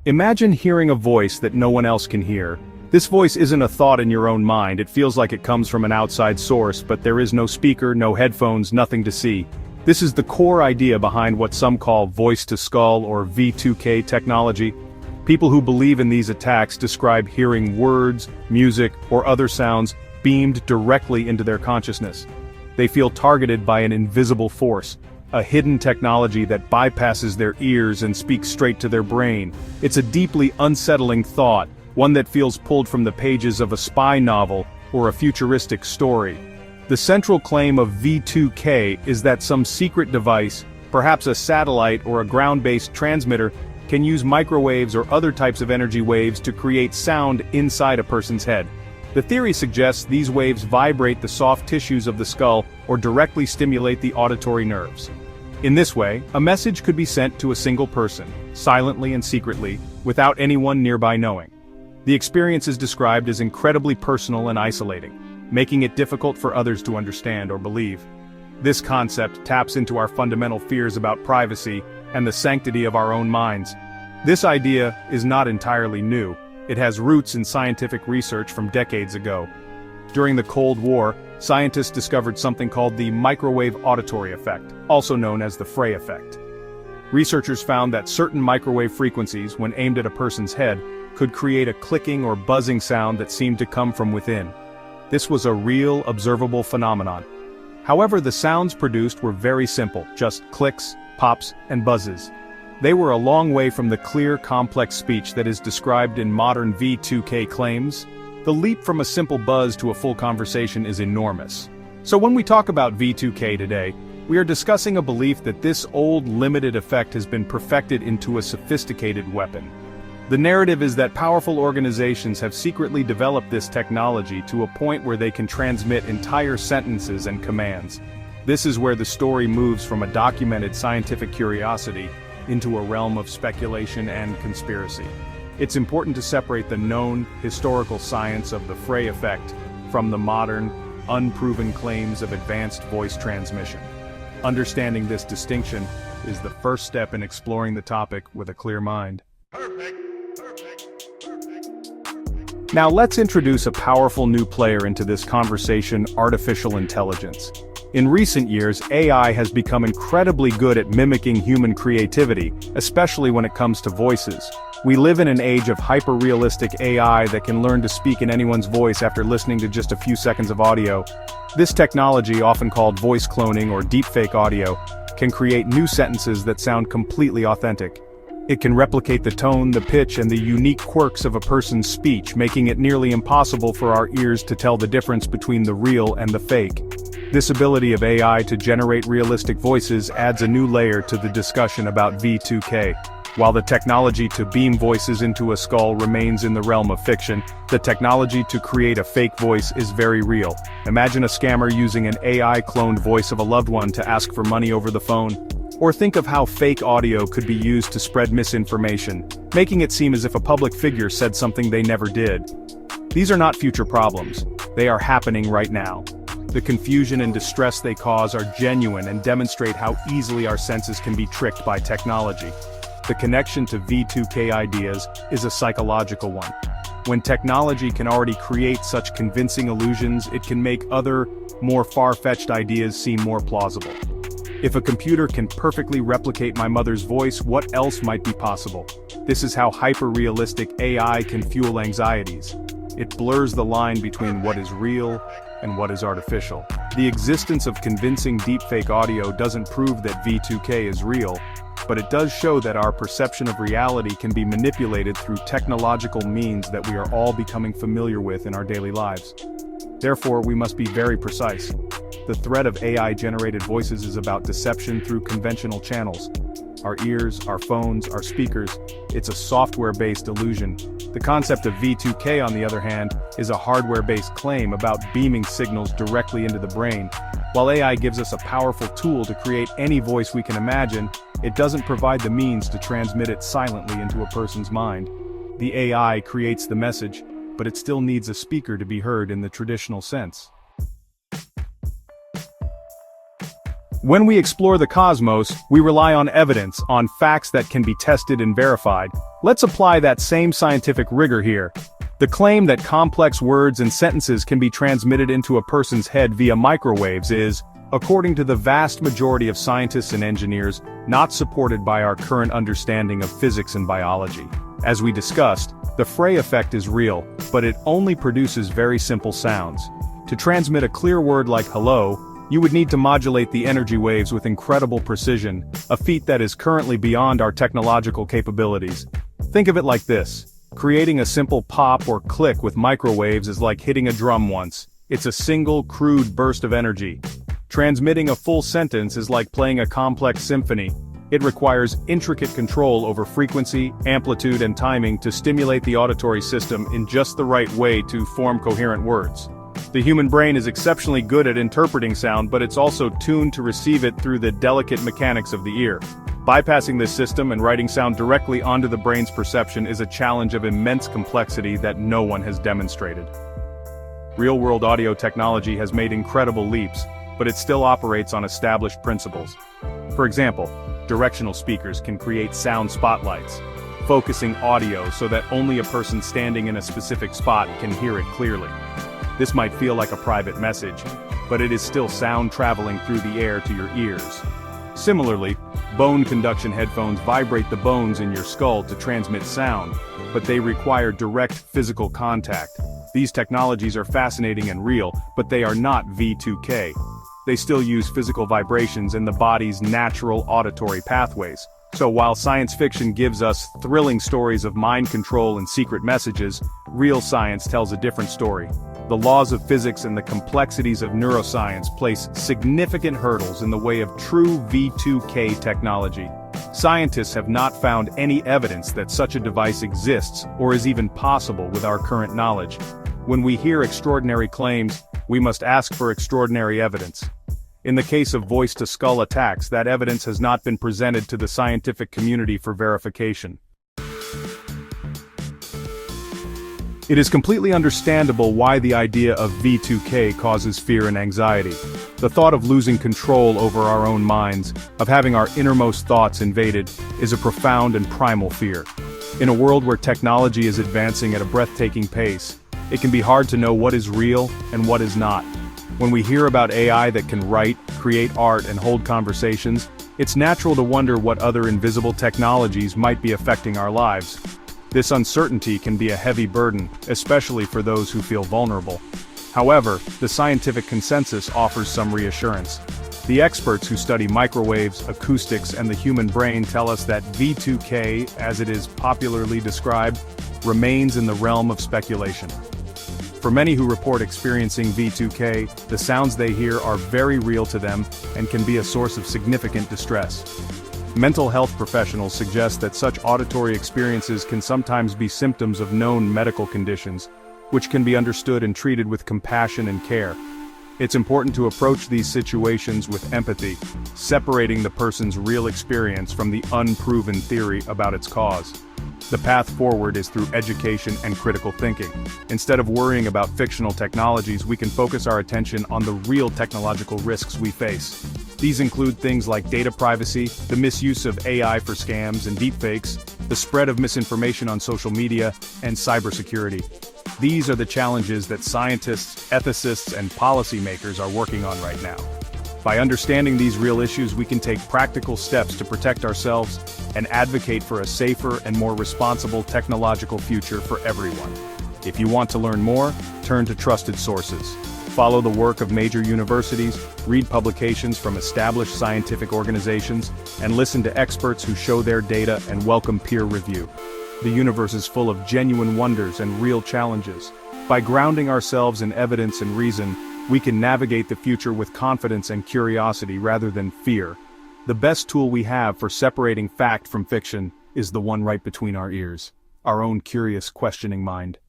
Imagine hearing a voice that no one else can hear. This voice isn't a thought in your own mind, it feels like it comes from an outside source, but there is no speaker, no headphones, nothing to see. This is the core idea behind what some call voice-to-skull or V2K technology. People who believe in these attacks describe hearing words, music, or other sounds beamed directly into their consciousness. They feel targeted by an invisible force, a hidden technology that bypasses their ears and speaks straight to their brain. It's a deeply unsettling thought, one that feels pulled from the pages of a spy novel or a futuristic story. The central claim of V2K is that some secret device, perhaps a satellite or a ground-based transmitter, can use microwaves or other types of energy waves to create sound inside a person's head. The theory suggests these waves vibrate the soft tissues of the skull or directly stimulate the auditory nerves. In this way, a message could be sent to a single person, silently and secretly, without anyone nearby knowing. The experience is described as incredibly personal and isolating, making it difficult for others to understand or believe. This concept taps into our fundamental fears about privacy and the sanctity of our own minds. This idea is not entirely new. It has roots in scientific research from decades ago. During the Cold War, scientists discovered something called the microwave auditory effect, also known as the Frey effect. Researchers found that certain microwave frequencies, when aimed at a person's head, could create a clicking or buzzing sound that seemed to come from within. This was a real, observable phenomenon. However, the sounds produced were very simple, just clicks, pops, and buzzes. They were a long way from the clear, complex speech that is described in modern V2K claims. The leap from a simple buzz to a full conversation is enormous. So when we talk about V2K today, we are discussing a belief that this old, limited effect has been perfected into a sophisticated weapon. The narrative is that powerful organizations have secretly developed this technology to a point where they can transmit entire sentences and commands. This is where the story moves from a documented scientific curiosity into a realm of speculation and conspiracy. It's important to separate the known, historical science of the Frey effect from the modern, unproven claims of advanced voice transmission. Understanding this distinction is the first step in exploring the topic with a clear mind. Now let's introduce a powerful new player into this conversation: artificial intelligence. In recent years, AI has become incredibly good at mimicking human creativity, especially when it comes to voices. We live in an age of hyper-realistic AI that can learn to speak in anyone's voice after listening to just a few seconds of audio. This technology, often called voice cloning or deepfake audio, can create new sentences that sound completely authentic. It can replicate the tone, the pitch, and the unique quirks of a person's speech, making it nearly impossible for our ears to tell the difference between the real and the fake. This ability of AI to generate realistic voices adds a new layer to the discussion about V2K. While the technology to beam voices into a skull remains in the realm of fiction, the technology to create a fake voice is very real. Imagine a scammer using an AI-cloned voice of a loved one to ask for money over the phone. Or think of how fake audio could be used to spread misinformation, making it seem as if a public figure said something they never did. These are not future problems. They are happening right now. The confusion and distress they cause are genuine and demonstrate how easily our senses can be tricked by technology. The connection to V2K ideas is a psychological one. When technology can already create such convincing illusions, it can make other, more far-fetched ideas seem more plausible. If a computer can perfectly replicate my mother's voice, what else might be possible? This is how hyper-realistic AI can fuel anxieties. It blurs the line between what is real and what is artificial. The existence of convincing deepfake audio doesn't prove that V2K is real, but it does show that our perception of reality can be manipulated through technological means that we are all becoming familiar with in our daily lives. Therefore, we must be very precise. The threat of AI-generated voices is about deception through conventional channels. Our ears, our phones, our speakers. It's a software-based illusion. The concept of V2K, on the other hand, is a hardware-based claim about beaming signals directly into the brain. While AI gives us a powerful tool to create any voice we can imagine, it doesn't provide the means to transmit it silently into a person's mind. The AI creates the message, but it still needs a speaker to be heard in the traditional sense. When we explore the cosmos, we rely on evidence, on facts that can be tested and verified. Let's apply that same scientific rigor here. The claim that complex words and sentences can be transmitted into a person's head via microwaves is, according to the vast majority of scientists and engineers, not supported by our current understanding of physics and biology. As we discussed, the Frey effect is real, but it only produces very simple sounds. To transmit a clear word like hello, you would need to modulate the energy waves with incredible precision, a feat that is currently beyond our technological capabilities. Think of it like this. Creating a simple pop or click with microwaves is like hitting a drum once. It's a single, crude burst of energy. Transmitting a full sentence is like playing a complex symphony. It requires intricate control over frequency, amplitude, and timing to stimulate the auditory system in just the right way to form coherent words. The human brain is exceptionally good at interpreting sound, but it's also tuned to receive it through the delicate mechanics of the ear. Bypassing this system and writing sound directly onto the brain's perception is a challenge of immense complexity that no one has demonstrated. Real-world audio technology has made incredible leaps, but it still operates on established principles. For example, directional speakers can create sound spotlights, focusing audio so that only a person standing in a specific spot can hear it clearly. This might feel like a private message, but it is still sound traveling through the air to your ears. Similarly, bone conduction headphones vibrate the bones in your skull to transmit sound, but they require direct physical contact. These technologies are fascinating and real, but they are not V2K. They still use physical vibrations in the body's natural auditory pathways. So while science fiction gives us thrilling stories of mind control and secret messages, real science tells a different story. The laws of physics and the complexities of neuroscience place significant hurdles in the way of true V2K technology. Scientists have not found any evidence that such a device exists or is even possible with our current knowledge. When we hear extraordinary claims, we must ask for extraordinary evidence. In the case of voice-to-skull attacks, that evidence has not been presented to the scientific community for verification. It is completely understandable why the idea of V2K causes fear and anxiety. The thought of losing control over our own minds, of having our innermost thoughts invaded, is a profound and primal fear. In a world where technology is advancing at a breathtaking pace, it can be hard to know what is real and what is not. When we hear about AI that can write, create art, and hold conversations, it's natural to wonder what other invisible technologies might be affecting our lives. This uncertainty can be a heavy burden, especially for those who feel vulnerable. However, the scientific consensus offers some reassurance. The experts who study microwaves, acoustics, and the human brain tell us that V2K, as it is popularly described, remains in the realm of speculation. For many who report experiencing V2K, the sounds they hear are very real to them and can be a source of significant distress. Mental health professionals suggest that such auditory experiences can sometimes be symptoms of known medical conditions, which can be understood and treated with compassion and care. It's important to approach these situations with empathy, separating the person's real experience from the unproven theory about its cause. The path forward is through education and critical thinking. Instead of worrying about fictional technologies, we can focus our attention on the real technological risks we face. These include things like data privacy, the misuse of AI for scams and deepfakes, the spread of misinformation on social media, and cybersecurity. These are the challenges that scientists, ethicists, and policymakers are working on right now. By understanding these real issues, we can take practical steps to protect ourselves and advocate for a safer and more responsible technological future for everyone. If you want to learn more, turn to trusted sources. Follow the work of major universities, read publications from established scientific organizations, and listen to experts who show their data and welcome peer review. The universe is full of genuine wonders and real challenges. By grounding ourselves in evidence and reason, we can navigate the future with confidence and curiosity rather than fear. The best tool we have for separating fact from fiction is the one right between our ears, our own curious, questioning mind.